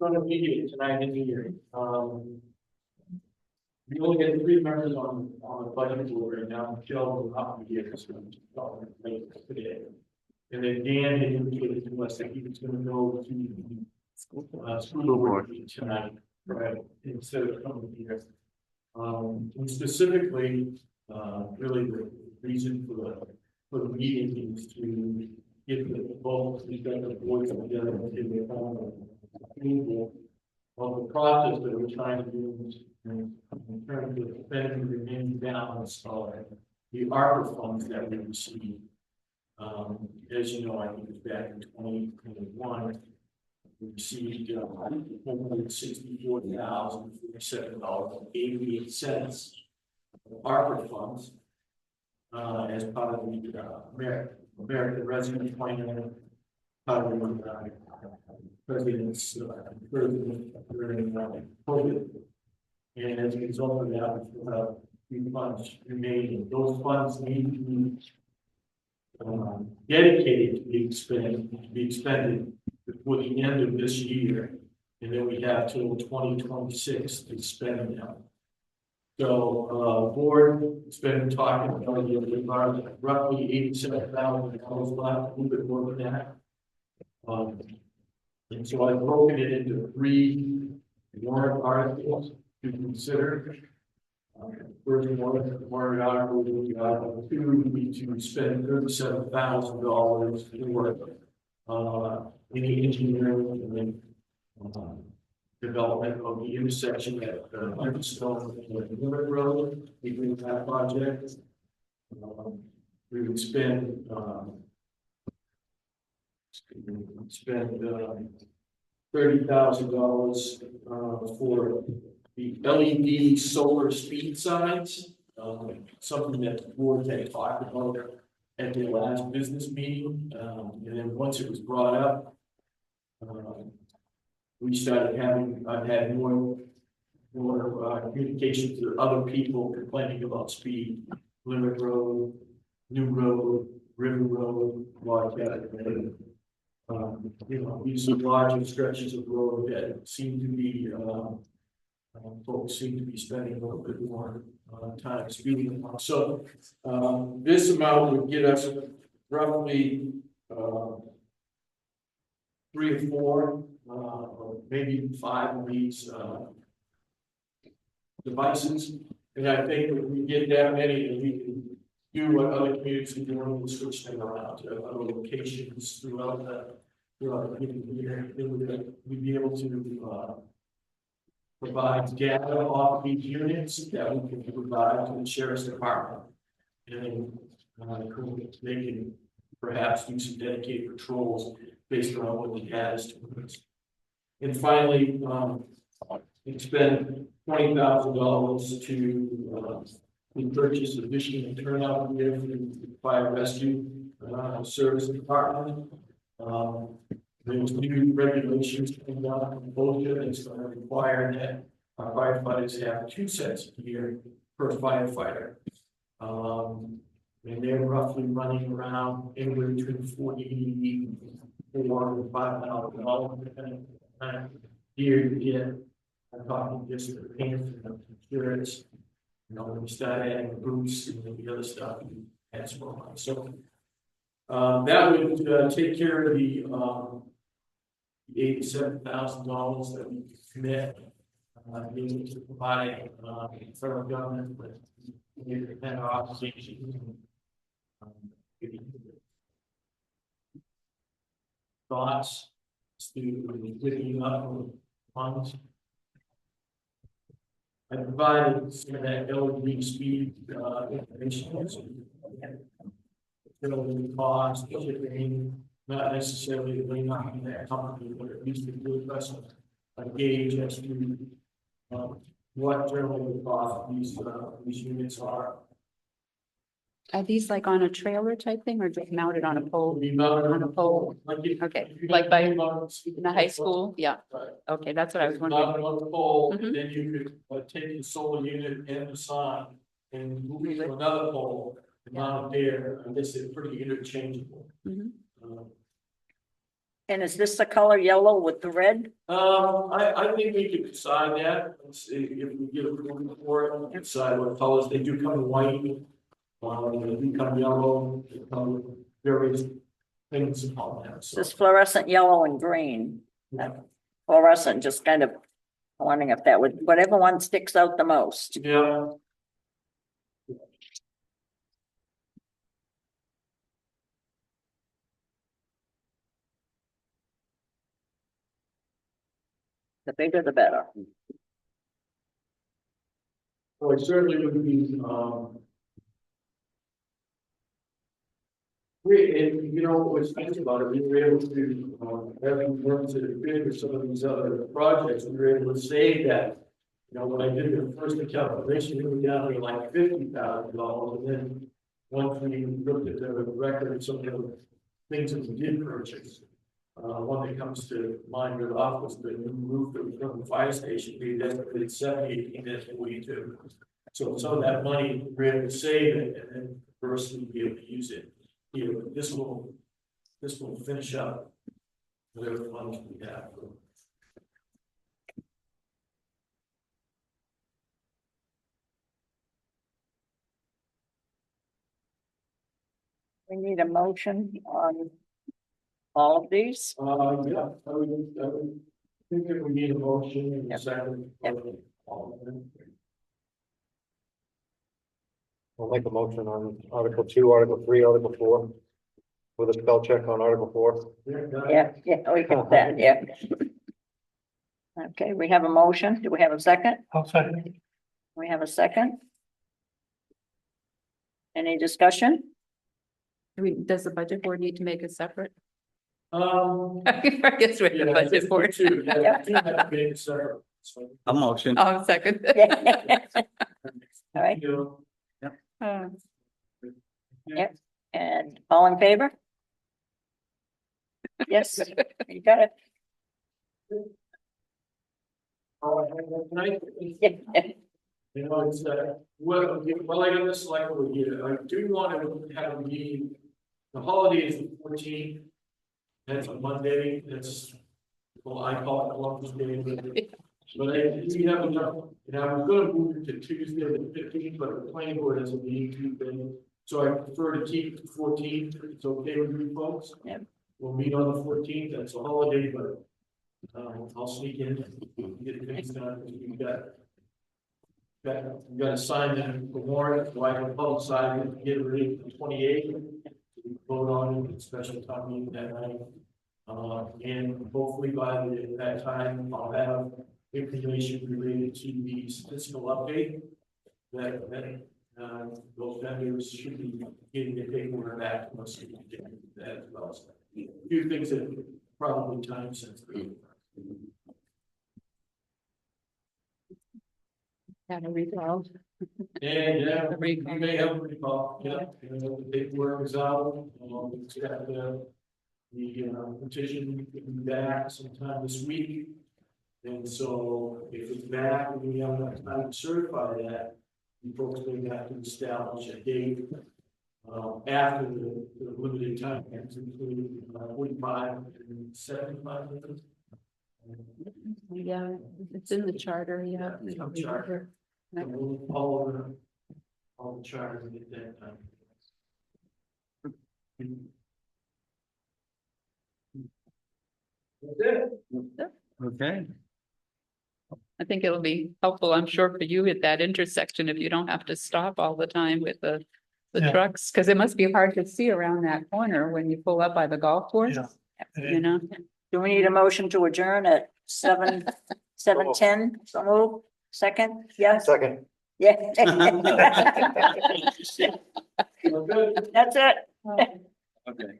Going to meet tonight in the year. We only get 3 members on the budget board right now. Michelle will not be here this month, today. And then Dan had indicated to us that he was going to go to the school board tonight, right? Instead of coming here. And specifically, really the reason for the meeting is to get both the boards together and give the approval of the process that we're trying to do in terms of spending the remaining balance of the ARPA funds that we received. As you know, I think it was back in 2021, we received $164,047.88 ARPA funds as part of the American Resident Plan, part of the President's during COVID. And as a result of that, we have few funds remaining. Those funds need to be dedicated to be expended before the end of this year, and then we have till 2026 to spend them. So, board has been talking about roughly $87,000 left, a little bit more than that. And so I've broken it into 3 warrant articles to consider. First warrant article would be to spend $37,000 for any engineering and development of the intersection at Arundel and Limerick Road. Between that project, we would spend $30,000 for the LED solar speed signs, something that the board had talked about at the last business meeting, and then once it was brought up, we started having, I've had more communications with other people complaining about speed. Limerick Road, New Road, River Road, Watercat. These are larger stretches of road that seem to be, folks seem to be spending a little bit more time speeding on. So this amount would get us roughly 3 or 4, or maybe even 5 of these devices. And I think if we get that many, and we can do what other communities are doing and switch them around to other locations throughout the year, we'd be able to provide data off these units that we can provide to the sheriff's department. And they can perhaps do some dedicated patrols based on what the data is to us. And finally, expend $20,000 to purchase additional turnout gear for the fire rescue service department. There's new regulations coming down from OSHA that's going to require that our firefighters have 2 sets of gear per firefighter. And they're roughly running around anywhere between $44,000 and $5,000 depending on gear you get. I'm talking just the pants and the insurance. When you start adding boots and the other stuff, you add some more money. So that would take care of the $87,000 that we commit to provide federal government with independent organizations. Thoughts to picking up on funds. I provided some of that LED speed information. Cost, shipping, not necessarily the way not in that company, but at least it gives us a gauge as to what generally the cost of these units are. Are these like on a trailer type thing or just mounted on a pole? Be mounted On a pole. Okay, like by in the high school? Yeah. Right. Okay, that's what I was wondering. Mounted on the pole, Mhm. and then you could take the solar unit and the sign and move it to another pole and mount it there. And this is pretty interchangeable. Mhm. And is this the color yellow with the red? I think we could decide that. Let's see if we get approval for it, and decide what colors. They do come in white. They do come yellow, they come with various things upon that, so. This fluorescent yellow and green. Yeah. Fluorescent, just kind of wondering if that would, whatever one sticks out the most. Yeah. The bigger the better. Well, it certainly would be, and you know, what's nice about it, we were able to, having worked to bid for some of these other projects, we were able to save that. You know, when I did the first calculation, we were down to like $50,000, and then once we looked at the record of some of the things that we did purchase. One that comes to mind right off was the new roof that was on the fire station, we estimated 70, and that's 42. So some of that money, we're able to save it, and then firstly be able to use it. You know, this will finish up whatever funds we have. We need a motion on all of these. Yeah, I would think that we need a motion and a Yep. second. Yep. All of them. I'll make a motion on Article 2, Article 3, Article 4. With a spell check on Article 4. Yeah, we got that, yeah. Okay, we have a motion. Do we have a second? I'll second. We have a second. Any discussion? Does the budget board need to make a separate? Yeah, I guess we're the I budget think board. two, yeah, two have been separate, so. A motion. Oh, second. All right. You Uh, Yep. And all in favor? Yes, you got it. know, tonight, Yeah. you know, it's, well, I got this like over here, I do want to have a meeting. The holiday is the 14th. That's a Monday, that's, well, I call it Columbus Day, but I, we have enough, and I was gonna move it to Tuesday the 15th, but the planning board has a meeting Tuesday. So I prefer to keep the 14th, if it's okay with you folks. Yeah. We'll meet on the 14th, that's a holiday, but, I'll sneak in, get things done, because we got to sign the warrant, so I can publicize it, get it ready for the 28th. Vote on it, special time meeting that night. And hopefully by that time, I'll have information related to the statistical update. That those vendors should be getting the paperwork back to us, so we can get that as well. So, a few things that probably time sensitive. Had a recall. And yeah, The we recall. may have a recall, yeah, and the paperwork is out, it's got the petition back sometime this week. And so if it's back, and we have enough time to certify that, you folks may have to establish a date after the limited time, including 45 and 75 minutes. Yeah, it's in the charter, yeah. It's in the charter. So we'll follow all the charters and get that done. That's it. Okay. I think it'll be helpful, I'm sure, for you at that intersection, if you don't have to stop all the time with the trucks, because it must be hard to see around that corner when you pull up by the golf course. You know, Do we need a motion to adjourn at 7:10? So move. Second? Yes? Second. Yeah. Well, good. That's it. Okay.